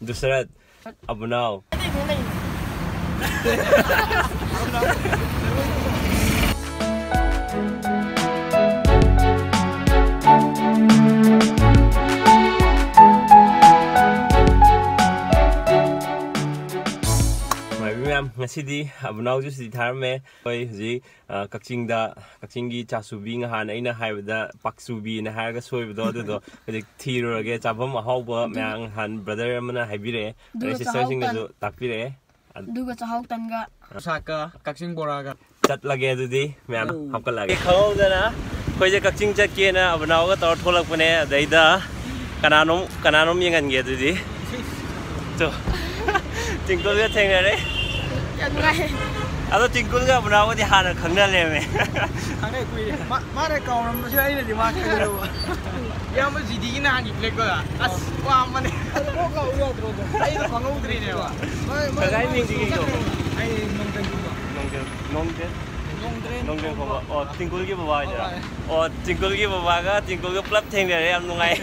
दूसरा अबुनाओ ngasi ABUNAO ju si thar me koi ji kakchinggi chasubi nga han aina haibda paksubi na harga soibdo do ji thiro ge chabam hauba myang han brother amana haibire sister sing ju tapire duga chahau tanga saka kakching bora ga chat lage dudi myam hapka lage khau dana koi je kakching chat ke na ABUNAO ga tor tholak pune daida kananom yengan ge dudi to tingkol ga theng re Aduh tingkul nggak ABUNAO di hana kangen leme. Kangen kui. Mana kau orang masih ada di mana dulu. Ya masih di mana ni plek gua. As wah mana. Kau kau ya terus. Ayo panggil utri ni wah. Kagak ini sih gitu. Ayo nongten juga. Nongten kau. Oh tingkul ki bawa aja. Oh tingkul ki bawa ga tingkul ki pelap theng dia am nungai.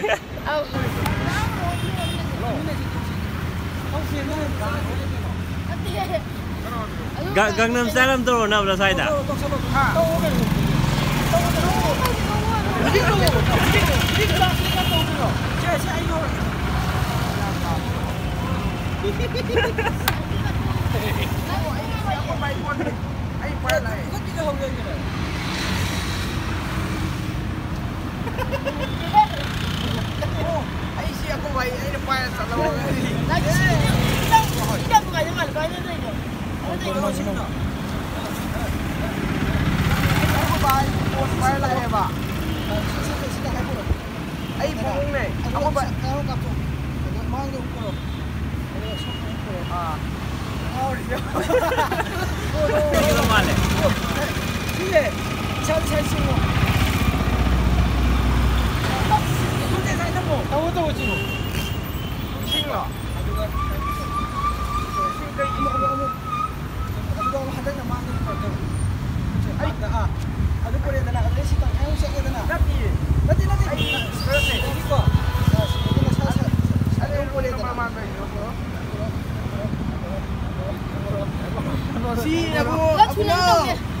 Gangnam Style am turun na belah saya dah.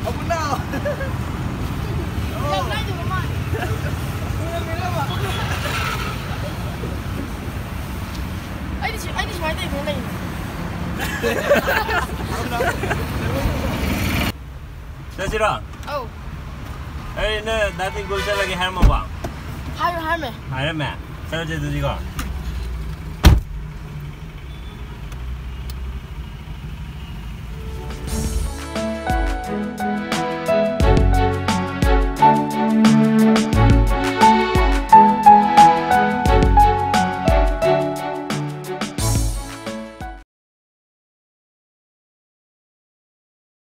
ABUNAO. Sira. Oh. Eh, na dating gol lagi harma ba? Harme. Harme. Sara je tu juga.